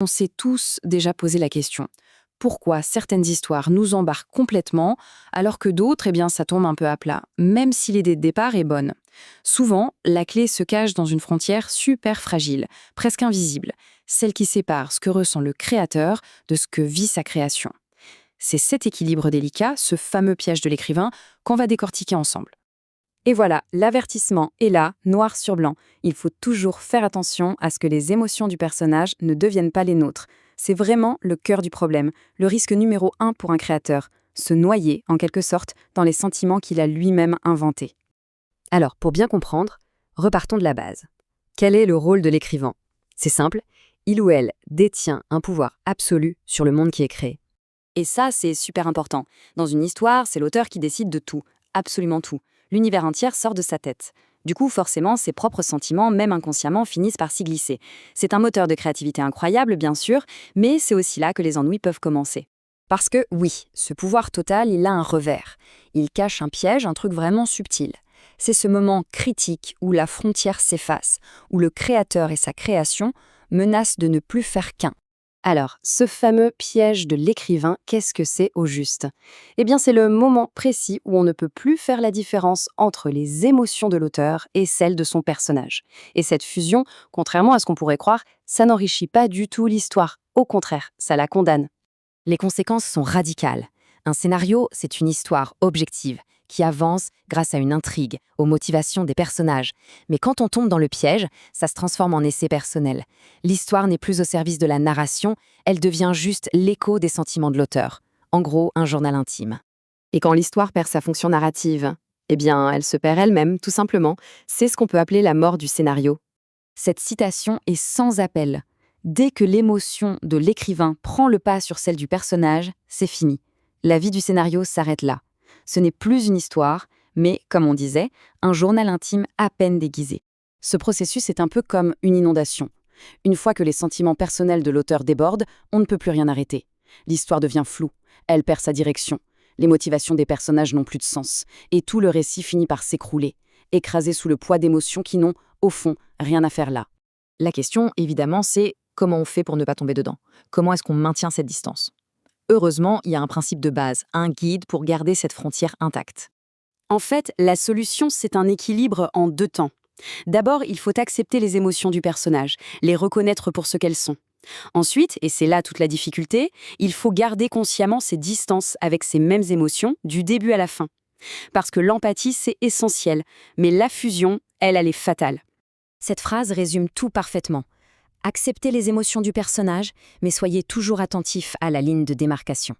On s'est tous déjà posé la question. Pourquoi certaines histoires nous embarquent complètement, alors que d'autres, ça tombe un peu à plat, même si l'idée de départ est bonne. Souvent, la clé se cache dans une frontière super fragile, presque invisible, celle qui sépare ce que ressent le créateur de ce que vit sa création. C'est cet équilibre délicat, ce fameux piège de l'écrivain, qu'on va décortiquer ensemble. Et voilà, l'avertissement est là, noir sur blanc. Il faut toujours faire attention à ce que les émotions du personnage ne deviennent pas les nôtres. C'est vraiment le cœur du problème, le risque numéro 1 pour un créateur, se noyer, en quelque sorte, dans les sentiments qu'il a lui-même inventés. Alors, pour bien comprendre, repartons de la base. Quel est le rôle de l'écrivain? C'est simple, il ou elle détient un pouvoir absolu sur le monde qui est créé. Et ça, c'est super important. Dans une histoire, c'est l'auteur qui décide de tout, absolument tout. L'univers entier sort de sa tête. Du coup, forcément, ses propres sentiments, même inconsciemment, finissent par s'y glisser. C'est un moteur de créativité incroyable, bien sûr, mais c'est aussi là que les ennuis peuvent commencer. Parce que, oui, ce pouvoir total, il a un revers. Il cache un piège, un truc vraiment subtil. C'est ce moment critique où la frontière s'efface, où le créateur et sa création menacent de ne plus faire qu'un. Alors, ce fameux piège de l'écrivain, qu'est-ce que c'est au juste? Eh bien, c'est le moment précis où on ne peut plus faire la différence entre les émotions de l'auteur et celles de son personnage. Et cette fusion, contrairement à ce qu'on pourrait croire, ça n'enrichit pas du tout l'histoire. Au contraire, ça la condamne. Les conséquences sont radicales. Un scénario, c'est une histoire objective, qui avance grâce à une intrigue, aux motivations des personnages. Mais quand on tombe dans le piège, ça se transforme en essai personnel. L'histoire n'est plus au service de la narration, elle devient juste l'écho des sentiments de l'auteur. En gros, un journal intime. Et quand l'histoire perd sa fonction narrative, eh bien, elle se perd elle-même, tout simplement. C'est ce qu'on peut appeler la mort du scénario. Cette citation est sans appel. Dès que l'émotion de l'écrivain prend le pas sur celle du personnage, c'est fini. La vie du scénario s'arrête là. Ce n'est plus une histoire, mais, comme on disait, un journal intime à peine déguisé. Ce processus est un peu comme une inondation. Une fois que les sentiments personnels de l'auteur débordent, on ne peut plus rien arrêter. L'histoire devient floue, elle perd sa direction. Les motivations des personnages n'ont plus de sens, et tout le récit finit par s'écrouler, écrasé sous le poids d'émotions qui n'ont, au fond, rien à faire là. La question, évidemment, c'est comment on fait pour ne pas tomber dedans? Comment est-ce qu'on maintient cette distance? Heureusement, il y a un principe de base, un guide pour garder cette frontière intacte. En fait, la solution, c'est un équilibre en deux temps. D'abord, il faut accepter les émotions du personnage, les reconnaître pour ce qu'elles sont. Ensuite, et c'est là toute la difficulté, il faut garder consciemment ses distances avec ces mêmes émotions du début à la fin. Parce que l'empathie, c'est essentiel, mais la fusion, elle est fatale. Cette phrase résume tout parfaitement. Acceptez les émotions du personnage, mais soyez toujours attentif à la ligne de démarcation.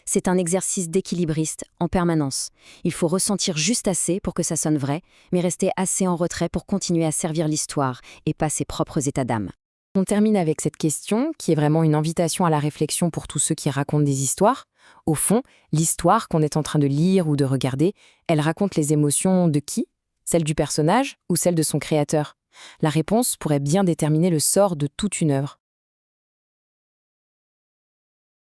C'est un exercice d'équilibriste en permanence. Il faut ressentir juste assez pour que ça sonne vrai, mais rester assez en retrait pour continuer à servir l'histoire et pas ses propres états d'âme. On termine avec cette question, qui est vraiment une invitation à la réflexion pour tous ceux qui racontent des histoires. Au fond, l'histoire qu'on est en train de lire ou de regarder, elle raconte les émotions de qui? Celle du personnage ou celle de son créateur? La réponse pourrait bien déterminer le sort de toute une œuvre.